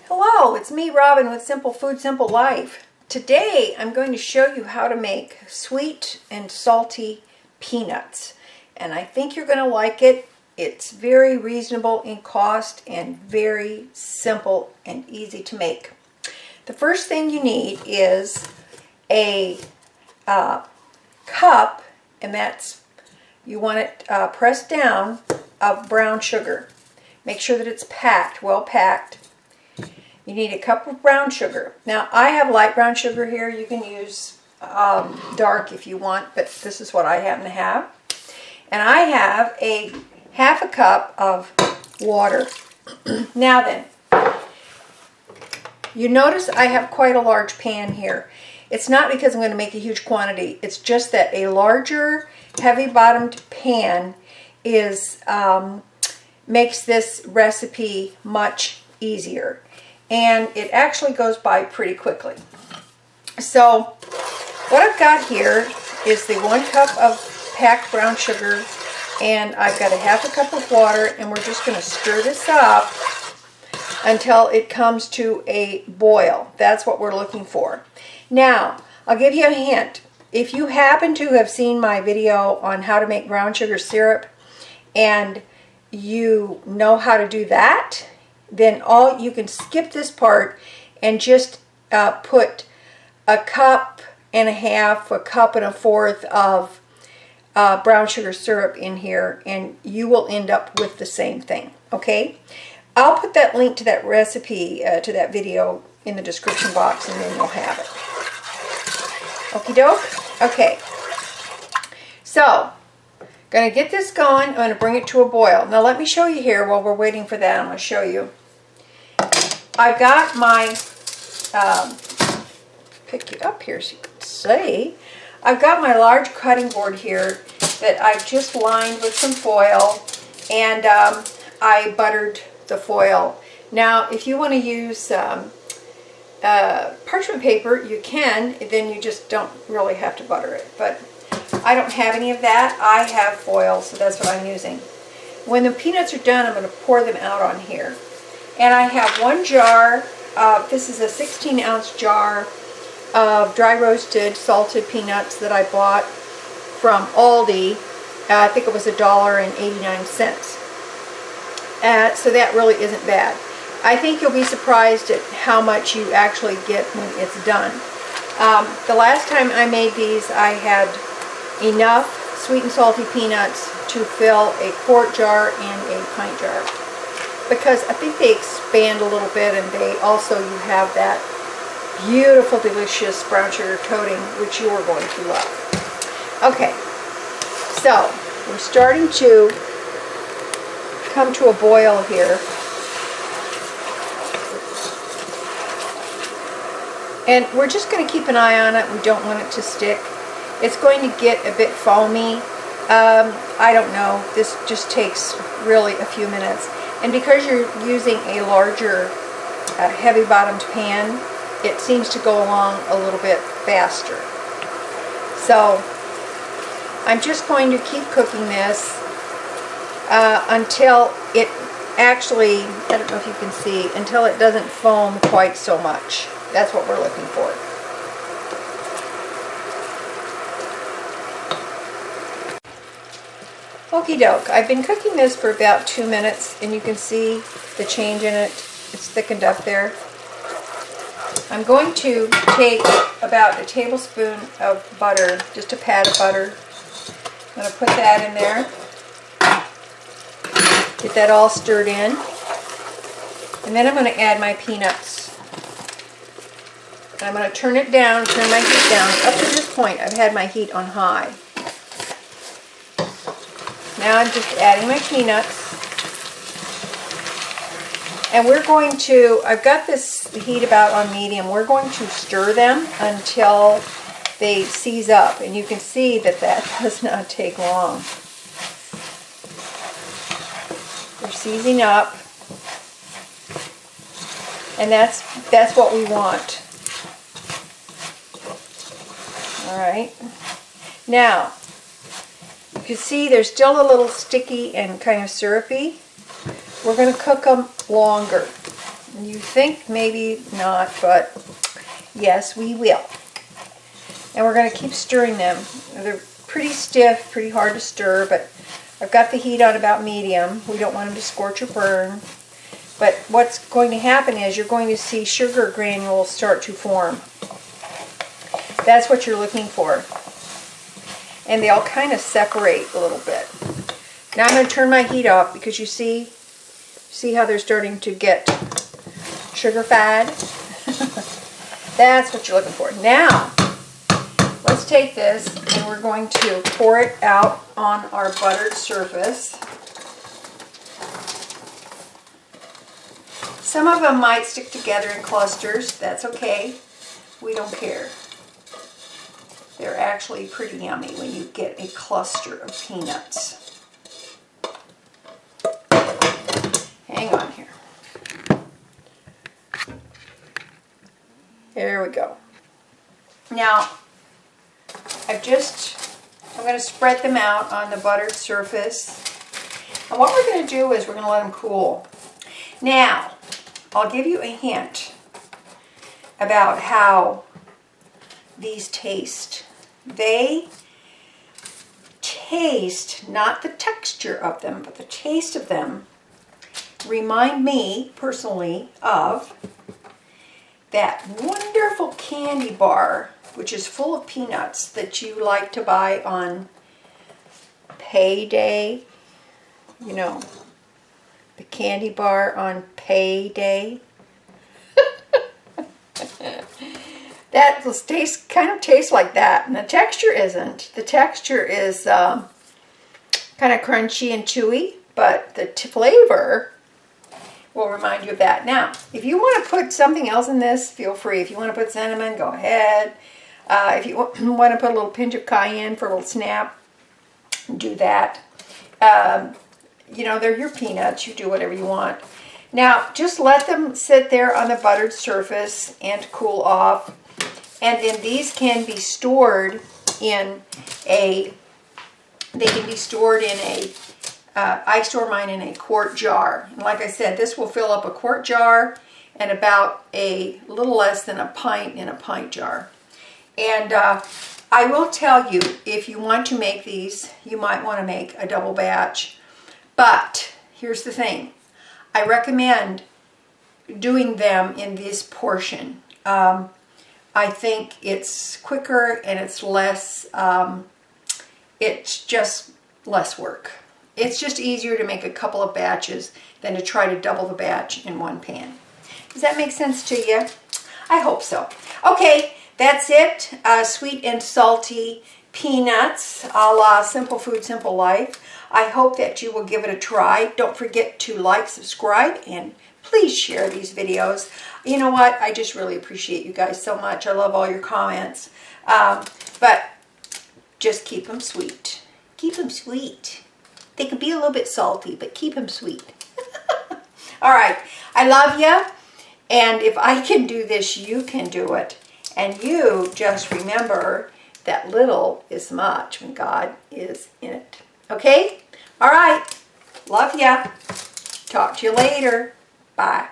Hello, it's me, Robin, with Simple Food, Simple Life. Today, I'm going to show you how to make sweet and salty peanuts. And I think you're going to like it. It's very reasonable in cost and very simple and easy to make. The first thing you need is a cup, and you want it pressed down, of brown sugar. Make sure that it's packed, well packed. You need a cup of brown sugar. Now, I have light brown sugar here. You can use dark if you want, but this is what I happen to have. And I have half a cup of water. Now then, you notice I have quite a large pan here. It's not because I'm going to make a huge quantity. It's just that a larger, heavy-bottomed pan makes this recipe much easier. And it actually goes by pretty quickly. So what I've got here is the 1 cup of packed brown sugar, and I've got a half a cup of water, and we're just going to stir this up until it comes to a boil. That's what we're looking for. Now, I'll give you a hint. If you happen to have seen my video on how to make brown sugar syrup and you know how to do that, then you can skip this part and just put a cup and a half, a cup and a fourth of brown sugar syrup in here, and you will end up with the same thing, okay? I'll put that link to that recipe, to that video in the description box, and then you'll have it. Okie doke? Okay. So, going to get this going. I'm going to bring it to a boil. Now let me show you here while we're waiting for that. I'm going to show you. I've got my, pick you up here so you can see. I've got my large cutting board here that I've just lined with some foil, and I buttered the foil. Now if you want to use parchment paper, you can, then you just don't really have to butter it. But I don't have any of that. I have foil, so that's what I'm using. When the peanuts are done, I'm going to pour them out on here. And I have 1 jar, this is a 16-ounce jar of dry roasted salted peanuts that I bought from Aldi. I think it was $1.89. So that really isn't bad. I think you'll be surprised at how much you actually get when it's done. The last time I made these, I had enough sweet and salty peanuts to fill a quart jar and a pint jar, because I think they expand a little bit, and you have that beautiful, delicious brown sugar coating, which you are going to love. Okay, so we're starting to come to a boil here. And we're just going to keep an eye on it. We don't want it to stick. It's going to get a bit foamy. I don't know. This just takes really a few minutes. And because you're using a larger, heavy-bottomed pan, it seems to go along a little bit faster. So I'm just going to keep cooking this until it actually, I don't know if you can see, until it doesn't foam quite so much. That's what we're looking for. Okie doke. I've been cooking this for about 2 minutes, and you can see the change in it. It's thickened up there. I'm going to take about a tablespoon of butter, just a pat of butter. I'm going to put that in there. Get that all stirred in. And then I'm going to add my peanuts. I'm going to turn it down, turn my heat down. Up to this point, I've had my heat on high. Now I'm just adding my peanuts. And we're going to, I've got this heat about on medium. We're going to stir them until they seize up. And you can see that that does not take long. They're seizing up. And that's what we want. Alright, now you can see they're still a little sticky and kind of syrupy. We're going to cook them longer. You think maybe not, but yes, we will. And we're going to keep stirring them. They're pretty stiff, pretty hard to stir, but I've got the heat on about medium. We don't want them to scorch or burn. But what's going to happen is you're going to see sugar granules start to form. That's what you're looking for. And they'll kind of separate a little bit. Now I'm going to turn my heat off because you see how they're starting to get sugarified? That's what you're looking for. Now, let's take this and we're going to pour it out on our buttered surface. Some of them might stick together in clusters. That's okay. We don't care. They're actually pretty yummy when you get a cluster of peanuts. Hang on here. There we go. Now, I'm going to spread them out on the buttered surface. And what we're going to do is we're going to let them cool. Now, I'll give you a hint about how these taste. They taste, not the texture of them, but the taste of them remind me personally of that wonderful candy bar, which is full of peanuts, that you like to buy on payday. You know, the candy bar on payday. That kind of tastes like that, and the texture isn't. The texture is kind of crunchy and chewy, but the flavor will remind you of that. Now, if you want to put something else in this, feel free. If you want to put cinnamon, go ahead. If you want to put a little pinch of cayenne for a little snap, do that. You know, they're your peanuts. You do whatever you want. Now, just let them sit there on the buttered surface and cool off. And then these can be stored in I store mine in a quart jar. And like I said, this will fill up a quart jar and about a little less than a pint in a pint jar. And I will tell you, if you want to make these, you might want to make a double batch. But here's the thing. I recommend doing them in this portion. I think it's quicker and it's just less work. It's just easier to make a couple of batches than to try to double the batch in one pan. Does that make sense to you? I hope so. Okay, that's it. Sweet and salty peanuts, a la Simple Food, Simple Life. I hope that you will give it a try. Don't forget to like, subscribe, and please share these videos. You know what? I just really appreciate you guys so much. I love all your comments. But just keep them sweet. Keep them sweet. They could be a little bit salty, but keep them sweet. All right. I love you. And if I can do this, you can do it. And you just remember that little is much when God is in it. Okay? All right. Love ya. Talk to you later. Bye.